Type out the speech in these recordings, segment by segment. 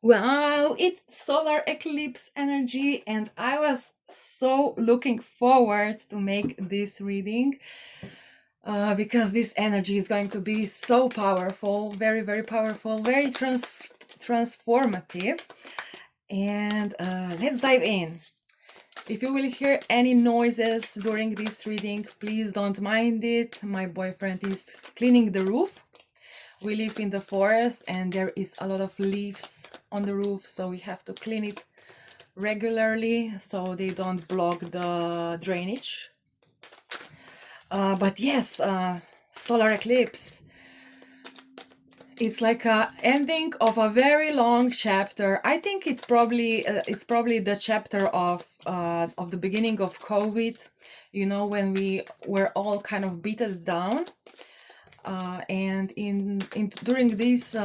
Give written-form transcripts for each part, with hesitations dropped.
Wow, it's solar eclipse energy, and I was so looking forward to make this reading because this energy is going to be so powerful, very, very powerful, very transformative. And let's dive in. If you will hear any noises during this reading, please don't mind it. My boyfriend is cleaning the roof. We live in the forest and there is a lot of leaves on the roof, so we have to clean it regularly so they don't block the drainage. But yes, solar eclipse. It's like a ending of a very long chapter. I think it's probably the chapter of the beginning of COVID. You know, when we were all kind of beaten down. And in during this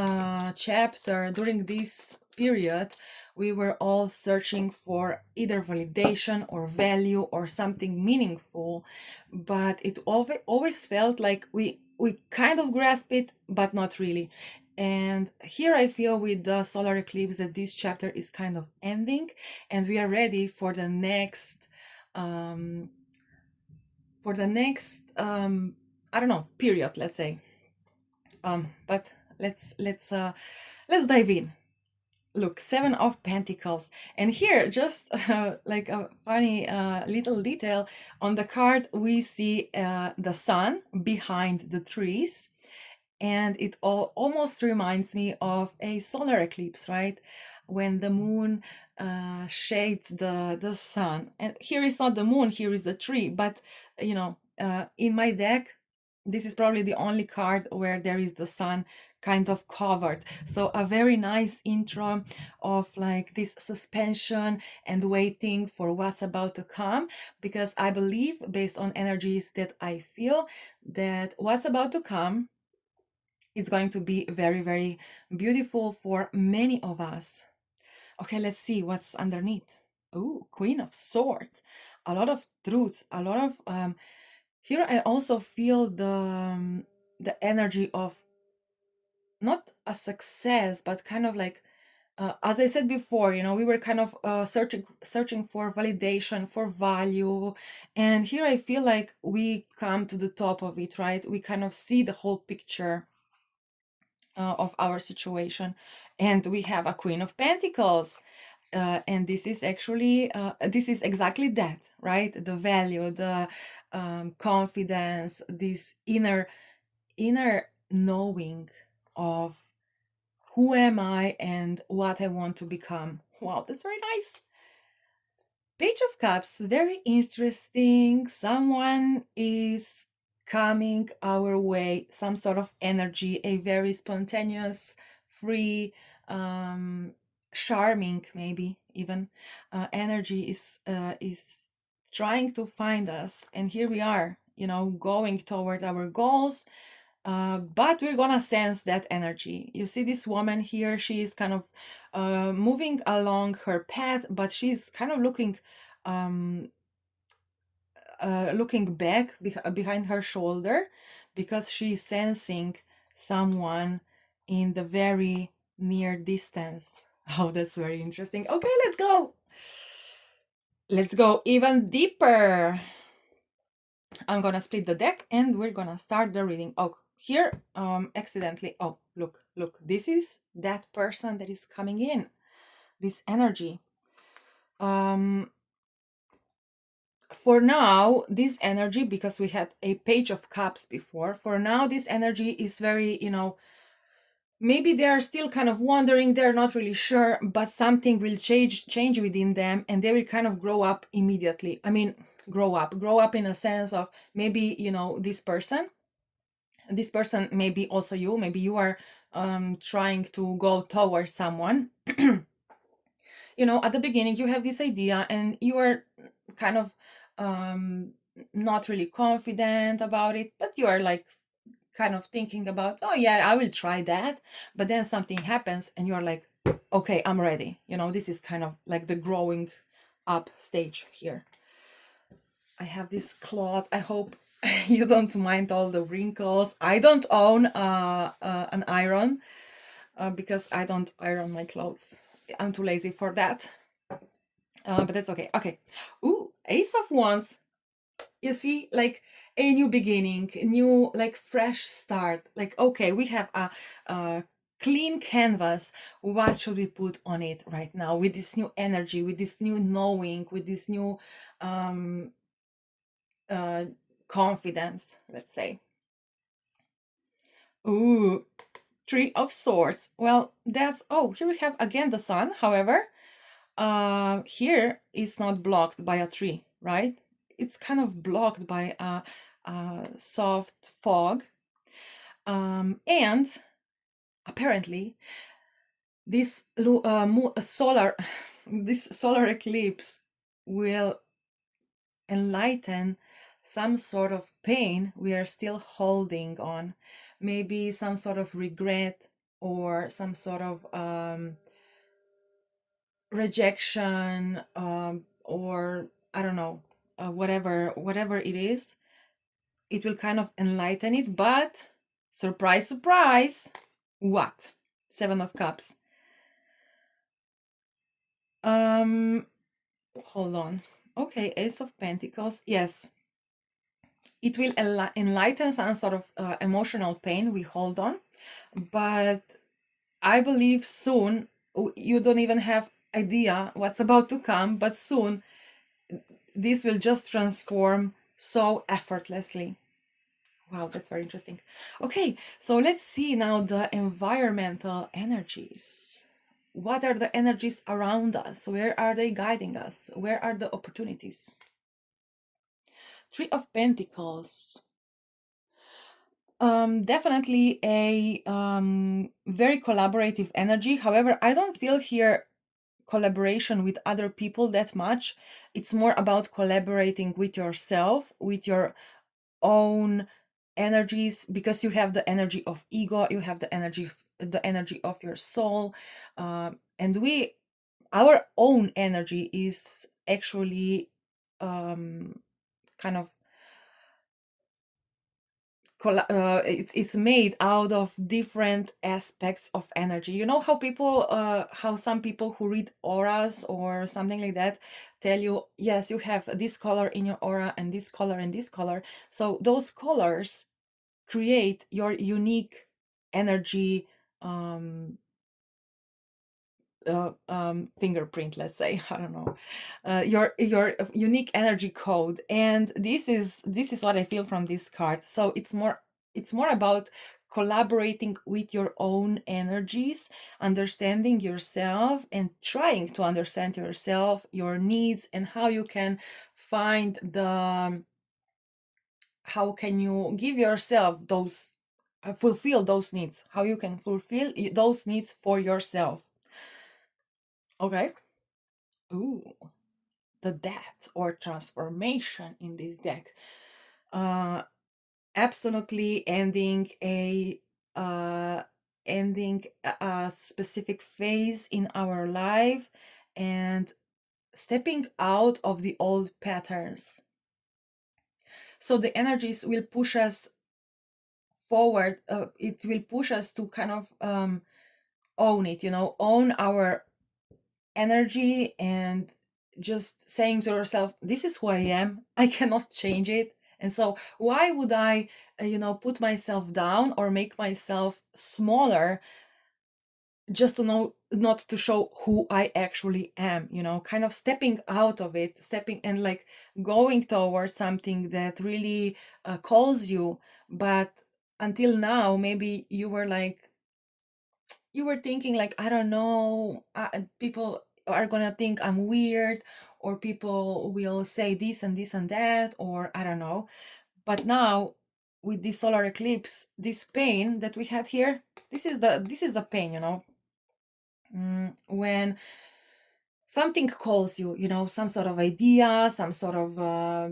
chapter, during this period, we were all searching for either validation or value or something meaningful, but it always felt like we kind of grasp it, but not really. And here I feel with the solar eclipse that this chapter is kind of ending, and we are ready for the next um, I don't know, period, let's say. But let's dive in. Look, Seven of Pentacles, and here just like a funny little detail on the card, we see the sun behind the trees, and it almost reminds me of a solar eclipse, right? When the moon shades the sun, and here is not the moon, here is the tree. But you know, in my deck, this is probably the only card where there is the sun kind of covered. So a very nice intro of like this suspension and waiting for what's about to come, because I believe, based on energies that I feel, that what's about to come, it's going to be very, very beautiful for many of us. Okay, let's see what's underneath. Oh, Queen of Swords. A lot of truths, a lot of here I also feel the energy of not a success, but kind of like as I said before, you know, we were kind of searching for validation, for value, and here I feel like we come to the top of it, right? We kind of see the whole picture of our situation, and we have a Queen of Pentacles. And this is actually this is exactly that, right? The value, the confidence, this inner knowing of who am I and what I want to become. Wow, that's very nice. Page of Cups, very interesting. Someone is coming our way, some sort of energy, a very spontaneous, free, um, charming, maybe even energy is trying to find us, and here we are, you know, going toward our goals. But we're gonna sense that energy. You see this woman here, she is kind of moving along her path, but she's kind of um, looking back behind her shoulder, because she's sensing someone in the very near distance. Oh, that's very interesting. Okay, let's go. Let's go even deeper. I'm gonna split the deck and we're gonna start the reading. Oh, here, accidentally. Oh, look. This is that person that is coming in. This energy. Um, for now, this energy, because we had a Page of Cups before, for now, this energy is very, you know, maybe they are still kind of wondering, they're not really sure, but something will change within them, and they will kind of grow up immediately. I mean, grow up in a sense of, maybe, you know, this person may be also you. Maybe you are trying to go towards someone. You know, at the beginning you have this idea and you are kind of um, not really confident about it, but you are like kind of thinking about, oh yeah, I will try that. But then something happens and you're like, okay, I'm ready. You know, this is kind of like the growing up stage here. I have this cloth. I hope you don't mind all the wrinkles. I don't own an iron. because I don't iron my clothes. I'm too lazy for that. But that's okay. Okay. Ooh, Ace of Wands. You see, like a new beginning, a new, like, fresh start. Like, okay, we have a clean canvas. What should we put on it right now with this new energy, with this new knowing, with this new um, uh, confidence, let's say? Ooh, Three of Swords. Well, that's, oh, here we have again the sun. However, here is not blocked by a tree, right? It's kind of blocked by a soft fog. And apparently, this solar this solar eclipse will enlighten some sort of pain we are still holding on, maybe some sort of regret, or some sort of rejection, or I don't know, whatever it is. It will kind of enlighten it. But surprise, surprise, what? Seven of Cups. um Hold on. Okay, Ace of Pentacles. Yes, it will enlighten some sort of emotional pain we hold on, but I believe soon, you don't even have idea what's about to come, but soon this will just transform so effortlessly. Wow, that's very interesting. Okay, so let's see now the environmental energies. What are the energies around us? Where are they guiding us? Where are the opportunities? Three of Pentacles. Definitely a very collaborative energy. However, I don't feel here collaboration with other people that much. It's more about collaborating with yourself, with your own energies, because you have the energy of ego, you have the energy of your soul, and our own energy is actually kind of it's made out of different aspects of energy. You know how how some people who read auras or something like that tell you, yes, you have this color in your aura, and this color and this color. So those colors create your unique energy, um, fingerprint, let's say. I don't know, your unique energy code. And this is what I feel from this card. So it's more about collaborating with your own energies, understanding yourself, and trying to understand yourself, your needs, and how you can find the how can you give yourself those fulfill those needs, how you can fulfill those needs for yourself. Okay. Ooh, the death or transformation in this deck. Uh, Absolutely uh, ending a specific phase in our life, and stepping out of the old patterns. So the energies will push us forward. It will push us to kind of own it, own our energy, and just saying to yourself, this is who I am. I cannot change it. And so why would I put myself down or make myself smaller, just to know, not to show who I actually am, kind of stepping out of it, stepping and like going towards something that really calls you. But until now, maybe you were thinking, like, I don't know, people are gonna think I'm weird, or people will say this and this and that, or I don't know. But now, with this solar eclipse, this pain that we had here, this is the pain, when something calls you, some sort of idea, some sort of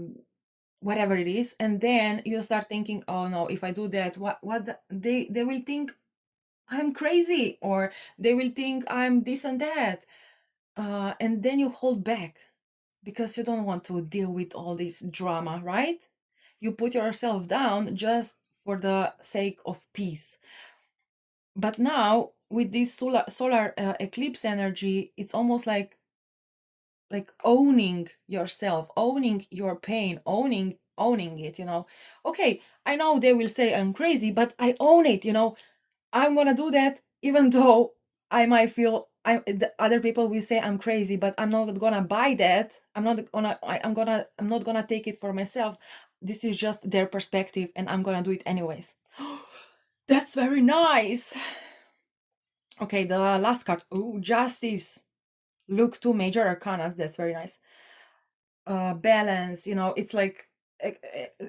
whatever it is, and then you start thinking, oh no, if I do that, they will think I'm crazy, or they will think I'm this and that. And then you hold back because you don't want to deal with all this drama, right? You put yourself down just for the sake of peace. But now with this solar eclipse energy, it's almost like owning yourself, owning your pain, owning it, okay, I know they will say I'm crazy, but I own it, I'm gonna do that, even though I might feel the other people will say I'm crazy, but I'm not gonna buy that. I'm not gonna take it for myself. This is just their perspective, and I'm gonna do it anyways. That's very nice. Okay, the last card. Oh, justice. Look, two major arcanas. That's very nice. Balance. It's like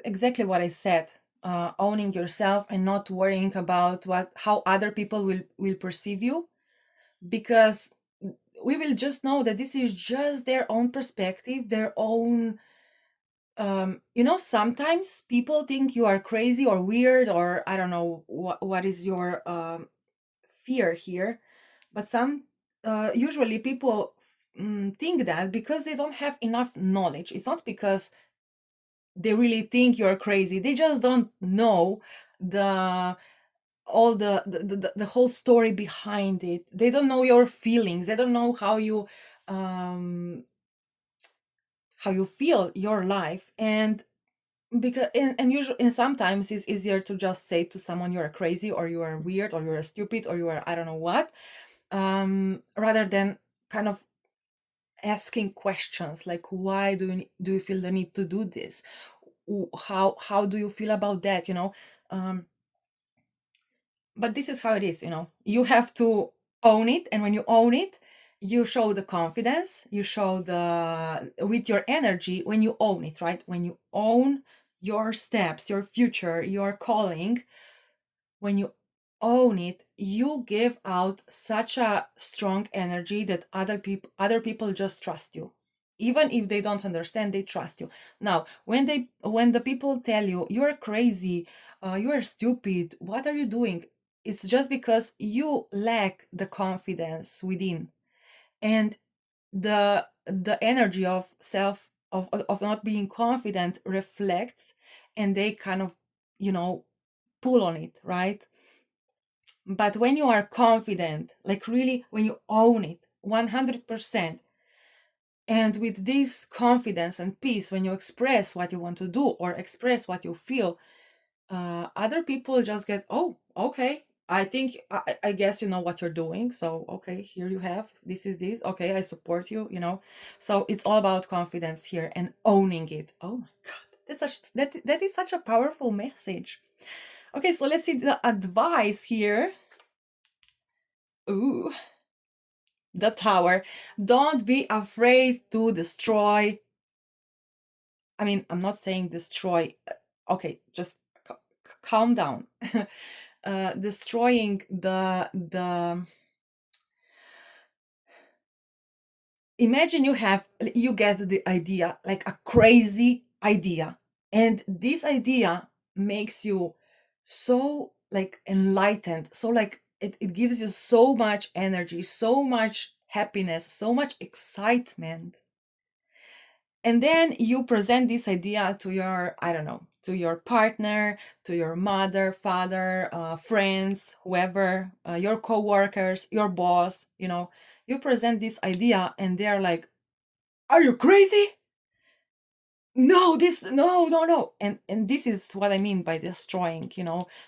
exactly what I said. Owning yourself and not worrying about how other people will perceive you, because we will just know that this is just their own perspective, their own. Sometimes people think you are crazy or weird, or I don't know what is your fear here, but usually people think that because they don't have enough knowledge. It's not because they really think you're crazy, they just don't know the all the whole story behind it. They don't know your feelings, they don't know um how you feel your life. And because and usually, and sometimes it's easier to just say to someone you're crazy, or you are weird, or you're stupid, or you are I don't know what, rather than kind of asking questions like, why do you feel the need to do this? How do you feel about that, um but this is how it is. You have to own it, and when you own it, you show the confidence, you show the with your energy. When you own it, right, when you own your steps, your future, your calling, when you own it, you give out such a strong energy that other people just trust you. Even if they don't understand, they trust you. Now, when the people tell you you're crazy, you're stupid, what are you doing, it's just because you lack the confidence within. And the energy of self of not being confident reflects, and they kind of, you know pull on it, right? But when you are confident, like really, when you own it 100%, and with this confidence and peace, when you express what you want to do or express what you feel, other people just get, oh, okay. I guess you know what you're doing. So, okay, here you have, this is this. Okay, I support you. So it's all about confidence here and owning it. Oh my God. That is such a powerful message. Okay, so let's see the advice here. Ooh, the tower. Don't be afraid to destroy. I mean, I'm not saying destroy. Okay, just calm down. Destroying the. Imagine you get the idea, like a crazy idea, and this idea makes you so like enlightened, so like it gives you so much energy, so much happiness, so much excitement. And then you present this idea to your, I don't know, to your partner, to your mother, father, friends, whoever, your co-workers, your boss. You present this idea and they're like, are you crazy? No, this, no, no, no. And this is what I mean by destroying.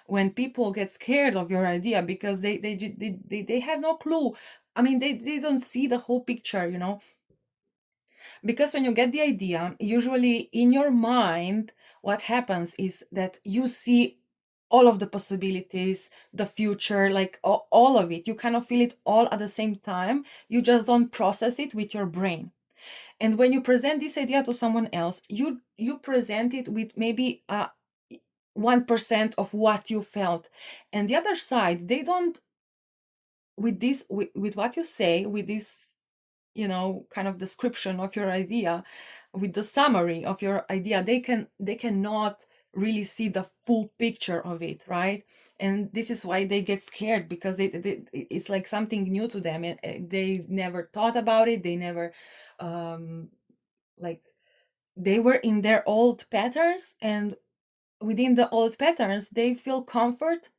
When people get scared of your idea because they have no clue. I mean, they don't see the whole picture. Because when you get the idea, usually in your mind, what happens is that you see all of the possibilities, the future, like all of it. You kind of feel it all at the same time. You just don't process it with your brain. And when you present this idea to someone else, you present it with maybe 1% of what you felt. And the other side, they don't, with this, with what you say, with this, kind of description of your idea, with the summary of your idea, they cannot really see the full picture of it, right? And this is why they get scared, because it's like something new to them, and they never thought about it. They never, like, they were in their old patterns, and within the old patterns they feel comfort,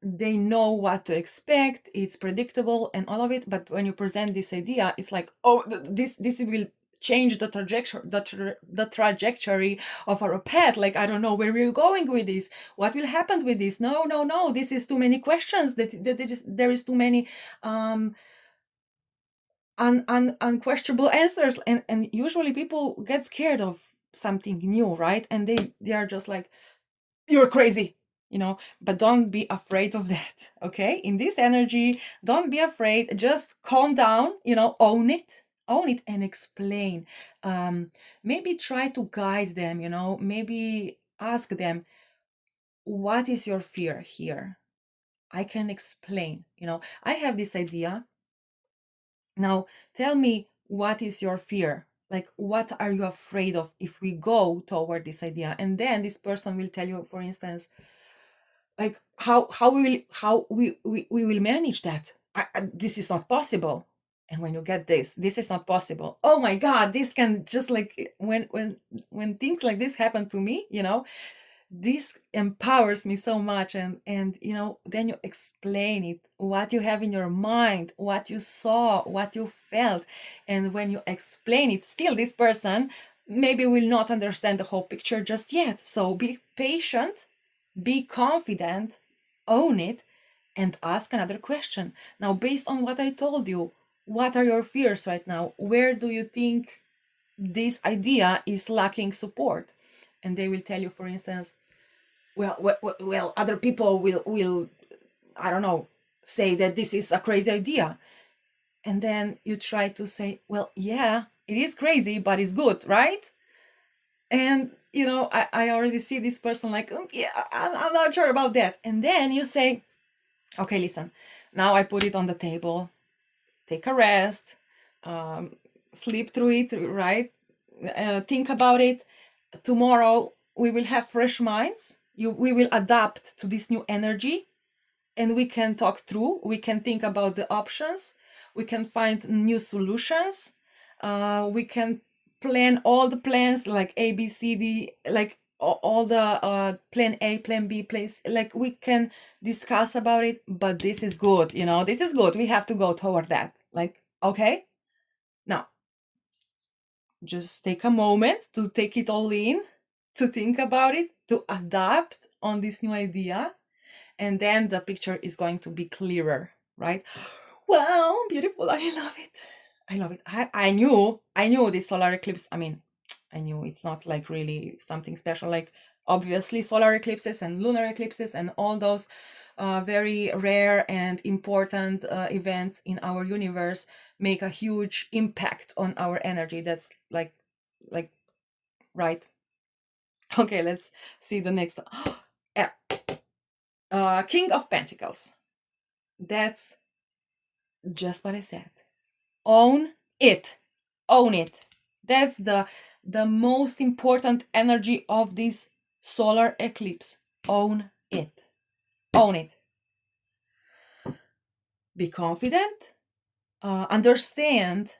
they know what to expect, it's predictable and all of it. But when you present this idea, it's like, oh, this will change the trajectory, the trajectory of our path. Like, I don't know where we're going with this, what will happen with this. No, no, no, this is too many questions, there is too many unquestionable answers. And usually people get scared of something new, right? And they are just like, you're crazy, but don't be afraid of that. Okay, in this energy, don't be afraid, just calm down, own it and explain. Maybe try to guide them, maybe ask them, what is your fear here? I can explain, I have this idea. Now tell me, what is your fear? Like, what are you afraid of if we go toward this idea? And then this person will tell you, for instance, like, how we will manage that. This is not possible. And when you get this is not possible, oh my god, this can just, like, when things like this happen to me, this empowers me so much. And then you explain it, what you have in your mind, what you saw, what you felt. And when you explain it, still this person maybe will not understand the whole picture just yet. So be patient, be confident, own it, and ask another question. Now, based on what I told you, what are your fears right now? Where do you think this idea is lacking support? And they will tell you, for instance, well, other people will, I don't know, say that this is a crazy idea. And then you try to say, well, yeah, it is crazy, but it's good, right? And I already see this person like, yeah, I'm not sure about that. And then you say, okay, listen, now I put it on the table, take a rest, um, sleep through it, right? Think about it. Tomorrow we will have fresh minds. We will adapt to this new energy, and we can talk through, we can think about the options, we can find new solutions, we can plan all the plans, like A, B, C, D, like all the plan A, plan B, place, like we can discuss about it. But this is good, this is good, we have to go toward that. Like, okay, now just take a moment to take it all in, to think about it, to adapt on this new idea, and then the picture is going to be clearer, right? Wow, beautiful. I love it. I love it. I knew this solar eclipse. I mean, I knew it's not like really something special. Like, obviously solar eclipses and lunar eclipses and all those very rare and important events in our universe make a huge impact on our energy. That's like right. Okay, let's see the next. Yeah. King of Pentacles. That's just what I said. Own it. Own it. That's the most important energy of this solar eclipse. Own it. Own it. Be confident. Understand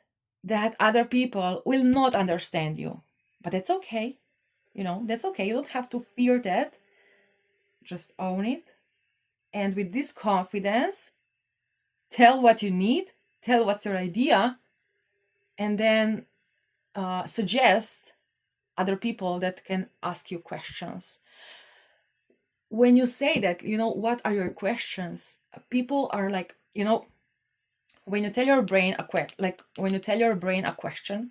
that other people will not understand you. But that's okay. That's okay. You don't have to fear that. Just own it. And with this confidence, tell what you need, tell what's your idea, and then suggest other people that can ask you questions. When you say that, what are your questions? People are like, when you tell your brain a question,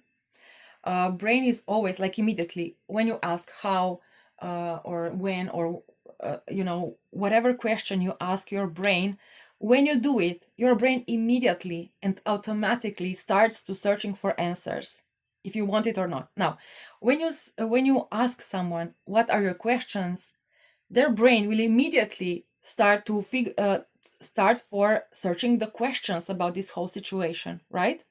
brain is always like, immediately when you ask how, or when, or whatever question you ask your brain, when you do it, your brain immediately and automatically starts to searching for answers, if you want it or not. Now, when you ask someone, what are your questions, their brain will immediately start for searching the questions about this whole situation, right?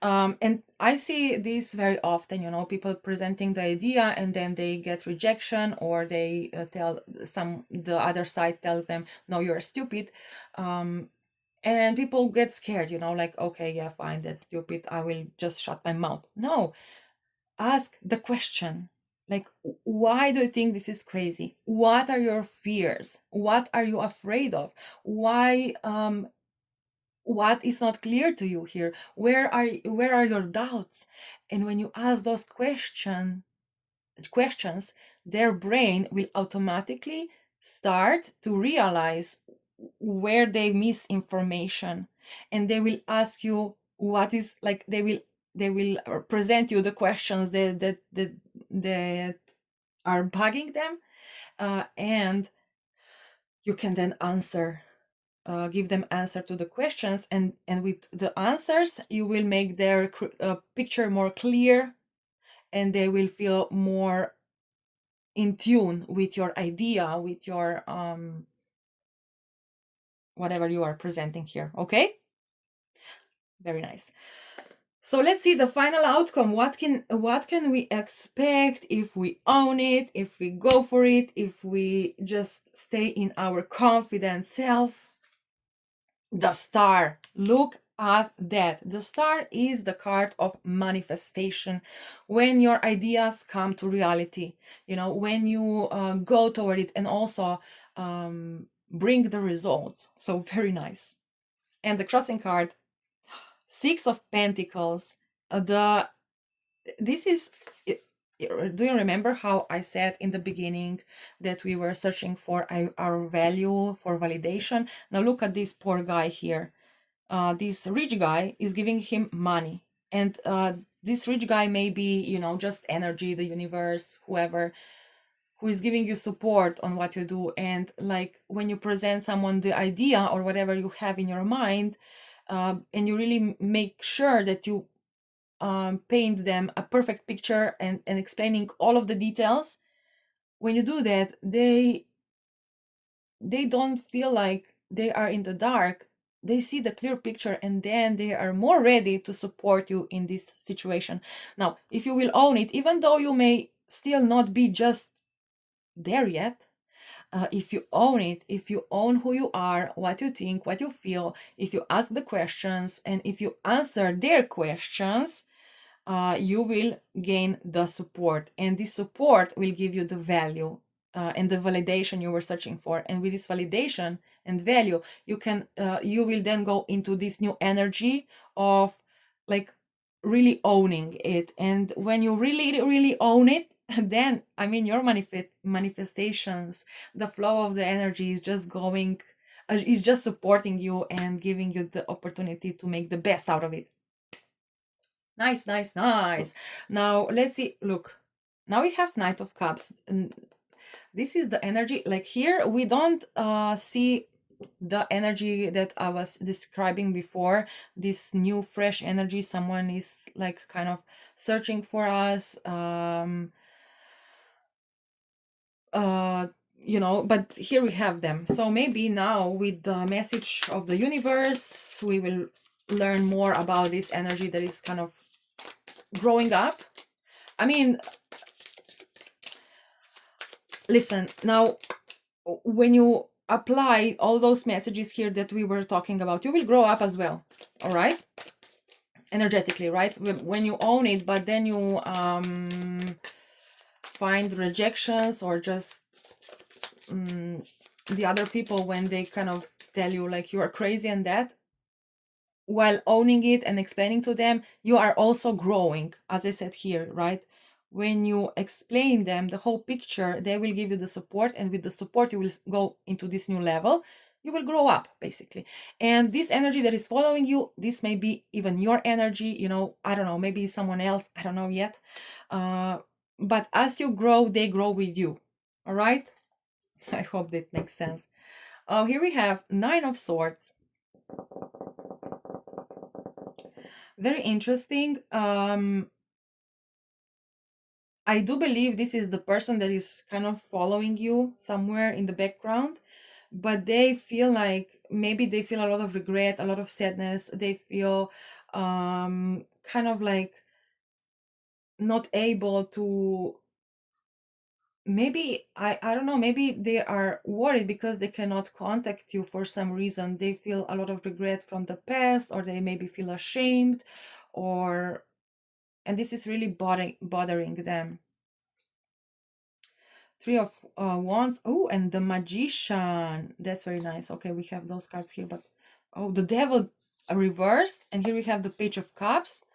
And I see this very often, people presenting the idea and then they get rejection, or they the other side tells them, no, you're stupid. And people get scared, like, okay, yeah, fine, that's stupid, I will just shut my mouth. No, ask the question. Like, why do you think this is crazy? What are your fears? What are you afraid of? Why what is not clear to you here? Where are your doubts? And when you ask those questions, their brain will automatically start to realize where they miss information, and they will ask you what is, like, they will present you the questions that are bugging them, and you can then answer, give them answer to the questions, and with the answers you will make their picture more clear, and they will feel more in tune with your idea, with your whatever you are presenting here. Okay, very nice. So let's see the final outcome. What can we expect if we own it, if we go for it, if we just stay in our confident self? The star. Look at that. The star is the card of manifestation. When your ideas come to reality, when you go toward it, and also bring the results. So very nice. And the crossing card, Six of Pentacles. The this is Do you remember how I said in the beginning that we were searching for our value, for validation? Now look at this poor guy here. This rich guy is giving him money, and this rich guy may be, just energy, the universe, whoever, who is giving you support on what you do. And like, when you present someone the idea or whatever you have in your mind, and you really make sure that you paint them a perfect picture, and explaining all of the details, when you do that, they don't feel like they are in the dark. They see the clear picture, and then they are more ready to support you in this situation. Now, if you will own it, even though you may still not be just there yet, if you own it, if you own who you are, what you think, what you feel, if you ask the questions, and if you answer their questions, you will gain the support, and this support will give you the value, and the validation you were searching for. And with this validation and value, you will then go into this new energy of, like, really owning it. And when you really really own it, then, I mean, your manifestations, the flow of the energy is just going, is just supporting you and giving you the opportunity to make the best out of it. Nice, nice, nice. Now let's see. Look, now we have Knight of Cups, and this is the energy. Like, here we don't see the energy that I was describing before. This new fresh energy. Someone is, like, kind of searching for us. Uh, but here we have them. So maybe now, with the message of the universe, we will learn more about this energy that is kind of growing up. I mean, listen, now, when you apply all those messages here that we were talking about, you will grow up as well. All right, energetically, right? When you own it, but then you find rejections, or just the other people, when they kind of tell you, like, you are crazy and that, while owning it and explaining to them, you are also growing, as I said here, right? When you explain them the whole picture, they will give you the support, and with the support, you will go into this new level. You will grow up, basically. And this energy that is following you, this may be even your energy, I don't know, maybe someone else, I don't know yet. But as you grow, they grow with you. All right. I hope that makes sense. Oh, here we have Nine of Swords. Very interesting. I do believe this is the person that is kind of following you somewhere in the background, but they feel like, maybe they feel a lot of regret, a lot of sadness. They feel kind of like not able to, maybe, I don't know, maybe they are worried because they cannot contact you for some reason. They feel a lot of regret from the past, or they maybe feel ashamed, or and this is really bothering them. Three of Wands. Oh, and the Magician. That's very nice. Okay, we have those cards here, but oh, the Devil reversed, and here we have the Page of Cups.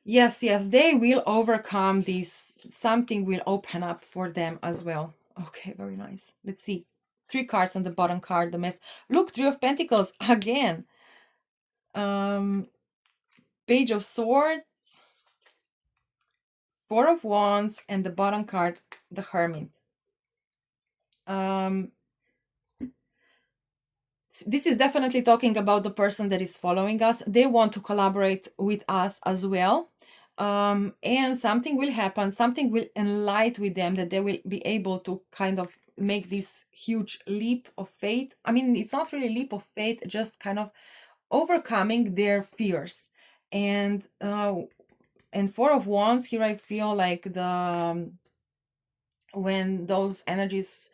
Yes, yes, they will overcome this. Something will open up for them as well. Okay, very nice. Let's see. Three cards on the bottom card. The mess. Look, Three of Pentacles again. Page of Swords, Four of Wands, and the bottom card, the Hermit. This is definitely talking about the person that is following us. They want to collaborate with us as well. And something will happen, something will enlighten with them, that they will be able to kind of make this huge leap of faith. I mean, it's not really leap of faith, just kind of overcoming their fears. And Four of Wands here, I feel like when those energies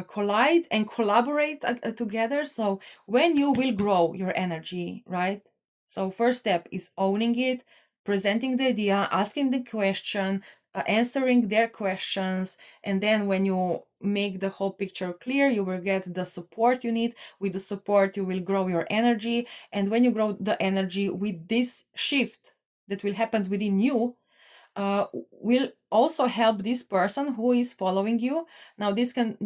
collide and collaborate together. So when you will grow your energy, right? So first step is owning it, presenting the idea, asking the question, answering their questions, and then when you make the whole picture clear, you will get the support you need. With the support, you will grow your energy, and when you grow the energy with this shift that will happen within you, will also help this person who is following you. Now this can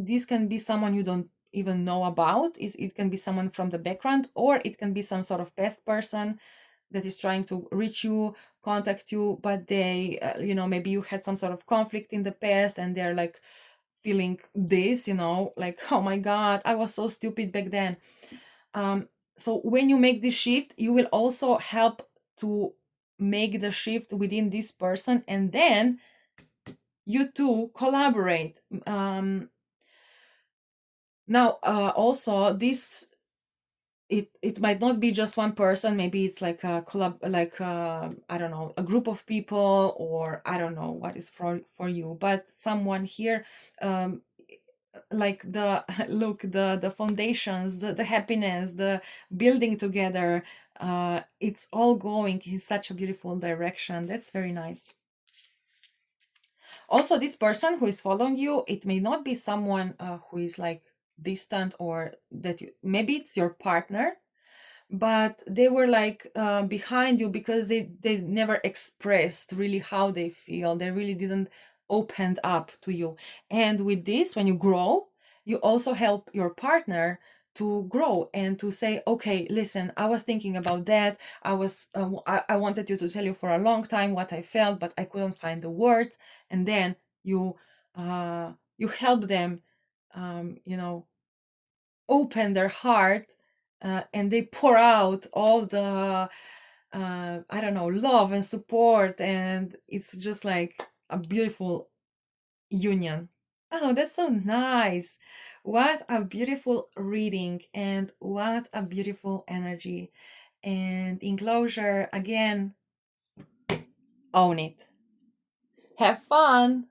be someone you don't even know about. It can be someone from the background, or it can be some sort of past person that is trying to reach you, contact you, but they maybe you had some sort of conflict in the past, and they're like feeling this, like, oh my god, I was so stupid back then. So when you make this shift, you will also help to make the shift within this person, and then you two collaborate. Now, also this, it might not be just one person. Maybe it's like a collab, like I don't know, a group of people, or I don't know what is for you, but someone here, like the look, the foundations, the happiness, the building together, it's all going in such a beautiful direction. That's very nice. Also, this person who is following you, it may not be someone who is like distant, or that maybe it's your partner, but they were like behind you because they never expressed really how they feel. They really didn't opened up to you. And with this, when you grow, you also help your partner to grow and to say, okay, listen, I was thinking about that. I wanted you to tell you for a long time what I felt, but I couldn't find the words. And then you help them, you know open their heart, and they pour out all the I don't know, love and support, and it's just like a beautiful union. Oh, that's so nice. What a beautiful reading, and what a beautiful energy. And in closure, again, own it. Have fun.